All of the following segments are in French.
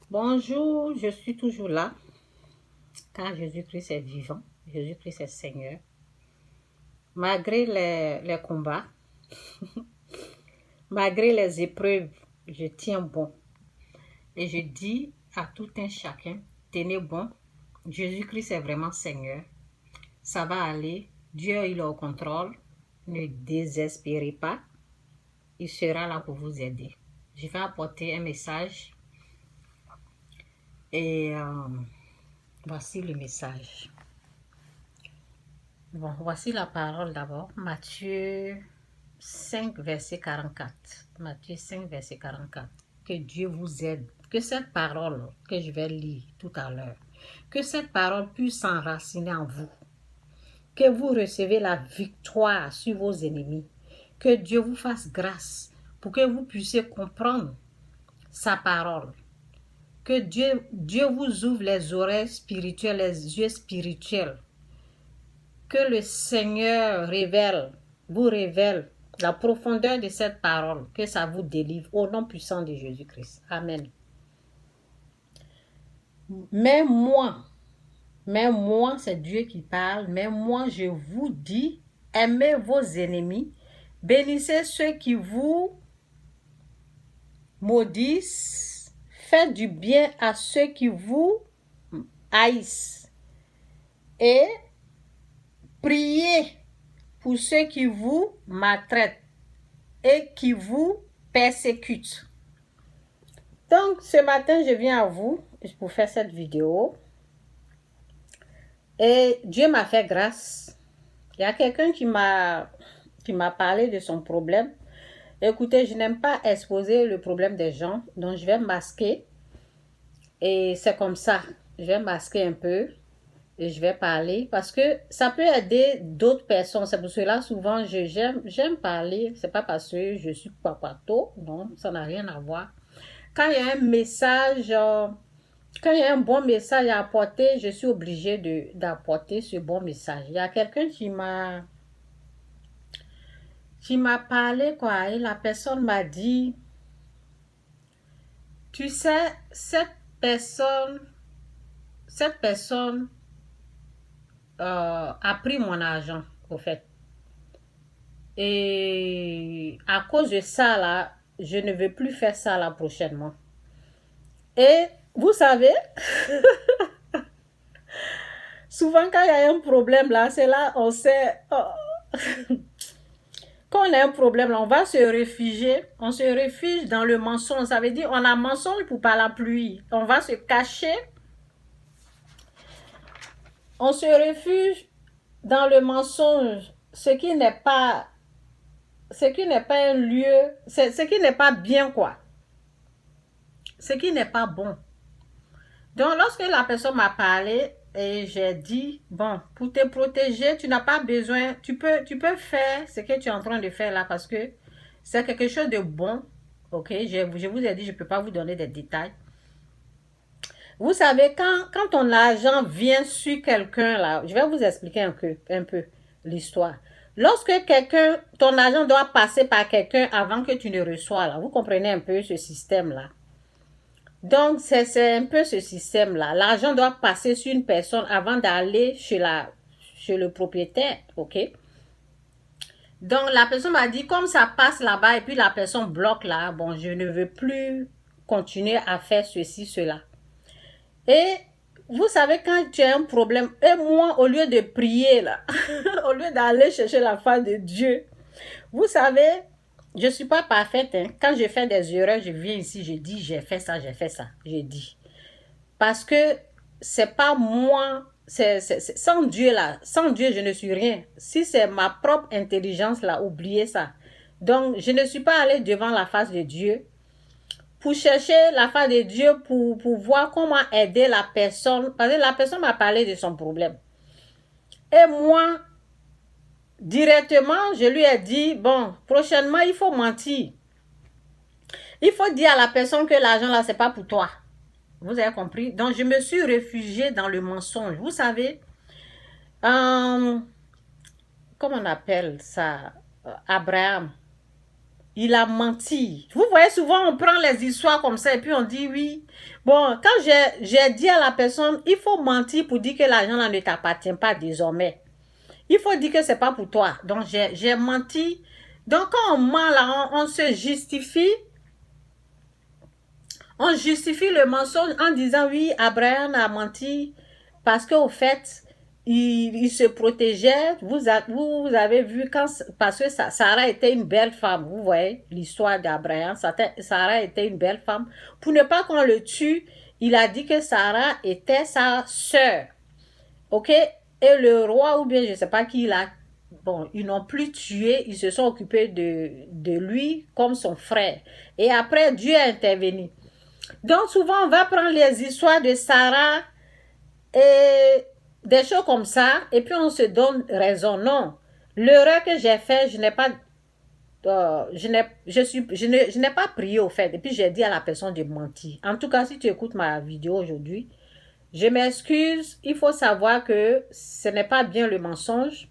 Bonjour, je suis toujours là, car Jésus-Christ est vivant, Jésus-Christ est Seigneur. Malgré les combats, malgré les épreuves, je tiens bon. Et je dis à tout un chacun, tenez bon, Jésus-Christ est vraiment Seigneur. Ça va aller, Dieu il est au contrôle, ne désespérez pas, il sera là pour vous aider. Je vais apporter un message et voici le message. Bon, voici la parole d'abord. Matthieu 5, verset 44. Matthieu 5, verset 44. Que Dieu vous aide. Que cette parole que je vais lire tout à l'heure, que cette parole puisse s'enraciner en vous. Que vous recevez la victoire sur vos ennemis. Que Dieu vous fasse grâce pour que vous puissiez comprendre sa parole. Que Dieu vous ouvre les oreilles spirituelles, les yeux spirituels. Que le Seigneur vous révèle la profondeur de cette parole, que ça vous délivre au nom puissant de Jésus-Christ. Amen. Mais moi, c'est Dieu qui parle, mais moi, je vous dis, aimez vos ennemis, bénissez ceux qui vous maudissent, faites du bien à ceux qui vous haïssent et priez pour ceux qui vous maltraitent et qui vous persécutent. Donc, ce matin, je viens à vous pour faire cette vidéo. Et Dieu m'a fait grâce. Il y a quelqu'un qui m'a parlé de son problème. Écoutez, je n'aime pas exposer le problème des gens, donc je vais masquer. Et c'est comme ça. Je vais masquer un peu et je vais parler parce que ça peut aider d'autres personnes. C'est pour cela souvent j'aime parler. C'est pas parce que je suis papato, non, ça n'a rien à voir. Quand il y a un message, quand il y a un bon message à apporter, je suis obligée d'apporter ce bon message. Il y a quelqu'un qui m'a parlé quoi et la personne m'a dit, tu sais, cette personne a pris mon argent, au fait. Et à cause de ça, là, je ne veux plus faire ça, là, prochainement. Et vous savez, souvent, quand il y a un problème, là, c'est là, on sait... Oh. Quand on a un problème, là, on va se réfugier. On se réfugie dans le mensonge. Ça veut dire, on a mensonge pour pas la pluie. On va se cacher. On se réfugie dans le mensonge, ce qui n'est pas un lieu, ce qui n'est pas bien, quoi. Ce qui n'est pas bon. Donc, lorsque la personne m'a parlé, et j'ai dit, bon, pour te protéger, tu n'as pas besoin, tu peux faire ce que tu es en train de faire là, parce que c'est quelque chose de bon, ok? Je vous ai dit, je ne peux pas vous donner des détails. Vous savez, quand ton argent vient sur quelqu'un là, je vais vous expliquer un peu l'histoire. Lorsque ton argent doit passer par quelqu'un avant que tu ne reçois là, vous comprenez un peu ce système là. Donc, c'est un peu ce système là. L'argent doit passer sur une personne avant d'aller chez le propriétaire, ok? Donc, la personne m'a dit, comme ça passe là-bas et puis la personne bloque là, bon, je ne veux plus continuer à faire ceci, cela. Et vous savez, quand tu as un problème, et moi, au lieu de prier, là, au lieu d'aller chercher la face de Dieu, vous savez, je ne suis pas parfaite. Hein. Quand je fais des erreurs, je viens ici, je dis, j'ai fait ça, je dis. Parce que c'est pas moi, sans Dieu, là, sans Dieu, je ne suis rien. Si c'est ma propre intelligence, là, oubliez ça. Donc, je ne suis pas allée devant la face de Dieu pour chercher la face de Dieu pour voir comment aider la personne. Parce que la personne m'a parlé de son problème. Et moi, directement, je lui ai dit, bon, prochainement, il faut mentir. Il faut dire à la personne que l'argent là, c'est pas pour toi. Vous avez compris? Donc, je me suis réfugiée dans le mensonge. Vous savez, comment on appelle ça? Abraham. il a menti. Vous voyez, souvent, on prend les histoires comme ça et puis on dit oui. Bon, quand j'ai dit à la personne, il faut mentir pour dire que l'argent ne t'appartient pas désormais. Il faut dire que c'est pas pour toi. Donc, j'ai menti. Donc, quand on ment là, on se justifie. On justifie le mensonge en disant oui, Abraham a menti parce qu'au fait, il se protégeait. Vous avez vu quand, parce que Sarah était une belle femme. Vous voyez l'histoire d'Abraham. Sarah était une belle femme. Pour ne pas qu'on le tue, il a dit que Sarah était sa sœur. Ok? Et le roi, ou bien je ne sais pas qui il a. Bon, ils n'ont plus tué, ils se sont occupés de lui comme son frère. Et après, Dieu a intervenu. Donc, souvent, on va prendre les histoires de Sarah et des choses comme ça, et puis on se donne raison. Non, l'erreur que j'ai faite, je n'ai pas, je n'ai pas prié au fait, et puis j'ai dit à la personne de mentir. En tout cas, si tu écoutes ma vidéo aujourd'hui, je m'excuse, il faut savoir que ce n'est pas bien le mensonge.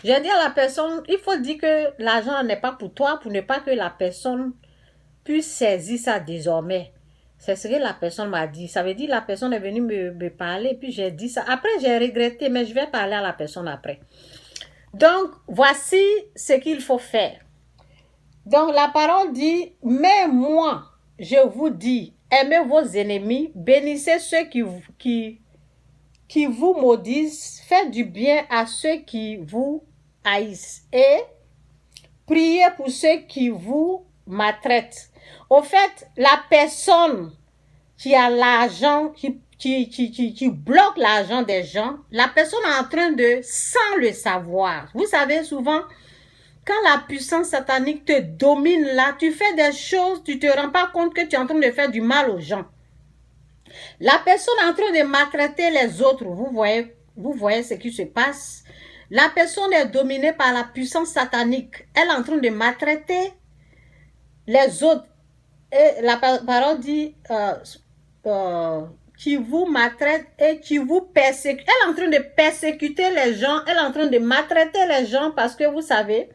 J'ai dit à la personne, il faut dire que l'argent n'est pas pour toi, pour ne pas que la personne puisse saisir ça désormais. C'est ce que la personne m'a dit. Ça veut dire que la personne est venue me parler, puis j'ai dit ça. Après, j'ai regretté, mais je vais parler à la personne après. Donc, voici ce qu'il faut faire. Donc, la parole dit, mais moi, je vous dis, aimez vos ennemis, bénissez ceux qui vous maudissent, faites du bien à ceux qui vous haïssent et priez pour ceux qui vous maltraitent. Au fait, la personne qui a l'argent, qui bloque l'argent des gens, la personne est en train de, sans le savoir. Vous savez, souvent, quand la puissance satanique te domine là, tu fais des choses, tu ne te rends pas compte que tu es en train de faire du mal aux gens. La personne est en train de maltraiter les autres. Vous voyez ce qui se passe. La personne est dominée par la puissance satanique. Elle est en train de maltraiter les autres. Et la parole dit qui vous maltraite et qui vous persécute. Elle est en train de persécuter les gens. Elle est en train de maltraiter les gens parce que vous savez,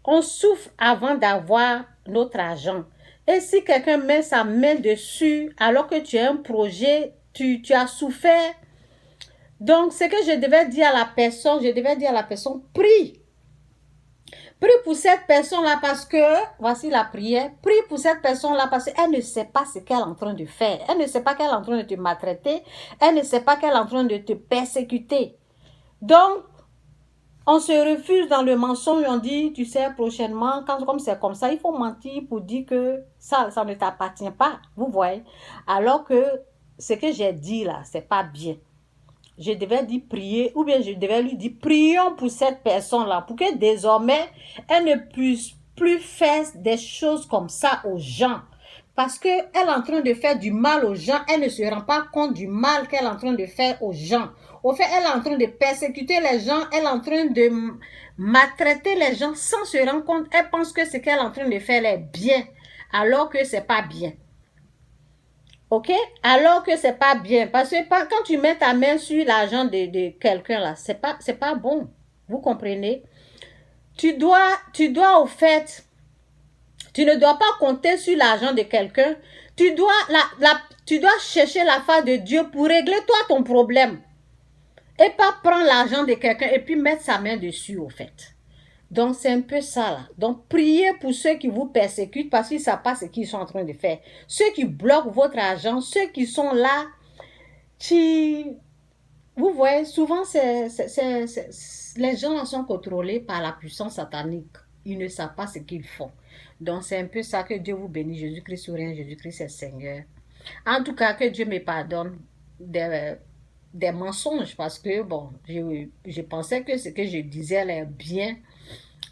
on souffre avant d'avoir notre argent. Et si quelqu'un met sa main dessus alors que tu as un projet, tu as souffert. Donc, ce que je devais dire à la personne, prie. Prie pour cette personne-là parce que, voici la prière, prie pour cette personne-là parce qu'elle ne sait pas ce qu'elle est en train de faire. Elle ne sait pas qu'elle est en train de te maltraiter. Elle ne sait pas qu'elle est en train de te persécuter. Donc, on se refuse dans le mensonge, on dit, tu sais, prochainement, comme c'est comme ça, il faut mentir pour dire que ça ne t'appartient pas, vous voyez. Alors que ce que j'ai dit là, c'est pas bien. Je devais dire prier, ou bien je devais lui dire, prions pour cette personne-là, pour que désormais, elle ne puisse plus faire des choses comme ça aux gens. Parce qu'elle est en train de faire du mal aux gens, elle ne se rend pas compte du mal qu'elle est en train de faire aux gens. Au fait, elle est en train de persécuter les gens, elle est en train de maltraiter les gens sans se rendre compte. Elle pense que ce qu'elle est en train de faire est bien, alors que c'est pas bien. Ok? Alors que c'est pas bien. Parce que quand tu mets ta main sur l'argent de quelqu'un là, c'est pas bon. Vous comprenez? Tu dois au fait, tu ne dois pas compter sur l'argent de quelqu'un. Tu dois chercher la face de Dieu pour régler toi ton problème. Et pas prendre l'argent de quelqu'un et puis mettre sa main dessus au fait. Donc, c'est un peu ça, là. Donc, priez pour ceux qui vous persécutent parce qu'ils ne savent pas ce qu'ils sont en train de faire. Ceux qui bloquent votre argent, ceux qui sont là, vous voyez, souvent, les gens là sont contrôlés par la puissance satanique. Ils ne savent pas ce qu'ils font. Donc, c'est un peu ça. Que Dieu vous bénisse. Jésus-Christ souverain, Jésus-Christ est Seigneur. En tout cas, que Dieu me pardonne des mensonges parce que, bon, je pensais que ce que je disais allait bien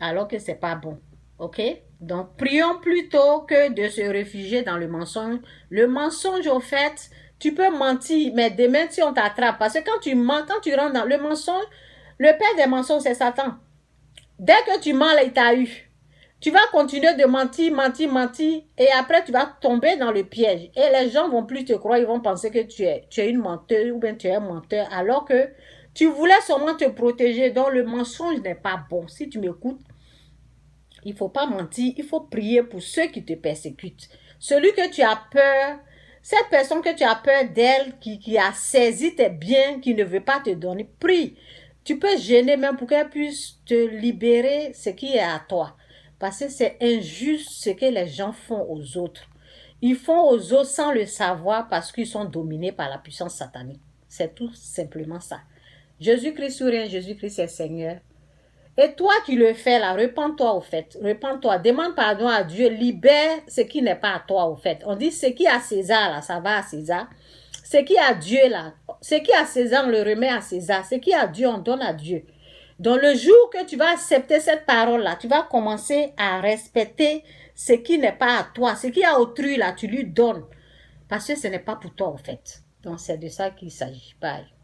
alors que c'est pas bon. Ok? Donc, prions plutôt que de se réfugier dans le mensonge. Le mensonge, au fait, tu peux mentir, mais demain, si on t'attrape, parce que quand tu mens, quand tu rentres dans le mensonge, le père des mensonges, c'est Satan. Dès que tu mens, là, il t'a eu. Tu vas continuer de mentir, et après, tu vas tomber dans le piège. Et les gens vont plus te croire, ils vont penser que tu es une menteuse ou bien tu es un menteur, alors que tu voulais seulement te protéger. Donc, le mensonge n'est pas bon. Si tu m'écoutes, Il ne faut pas mentir, il faut prier pour ceux qui te persécutent. Celui que tu as peur, cette personne que tu as peur d'elle, qui a saisi tes biens, qui ne veut pas te donner, prie. Tu peux gêner même pour qu'elle puisse te libérer ce qui est à toi. Parce que c'est injuste ce que les gens font aux autres. Ils font aux autres sans le savoir parce qu'ils sont dominés par la puissance satanique. C'est tout simplement ça. Jésus-Christ ou rien, Jésus-Christ est Seigneur. Et toi qui le fais là, repends-toi au fait. Repends-toi, demande pardon à Dieu, libère ce qui n'est pas à toi au fait. On dit ce qui est à César là, ça va à César. Ce qui est à Dieu là, ce qui est à César, on le remet à César. Ce qui est à Dieu, on donne à Dieu. Donc le jour que tu vas accepter cette parole là, tu vas commencer à respecter ce qui n'est pas à toi. Ce qui est à autrui là, tu lui donnes. Parce que ce n'est pas pour toi au fait. Donc c'est de ça qu'il s'agit. Bye.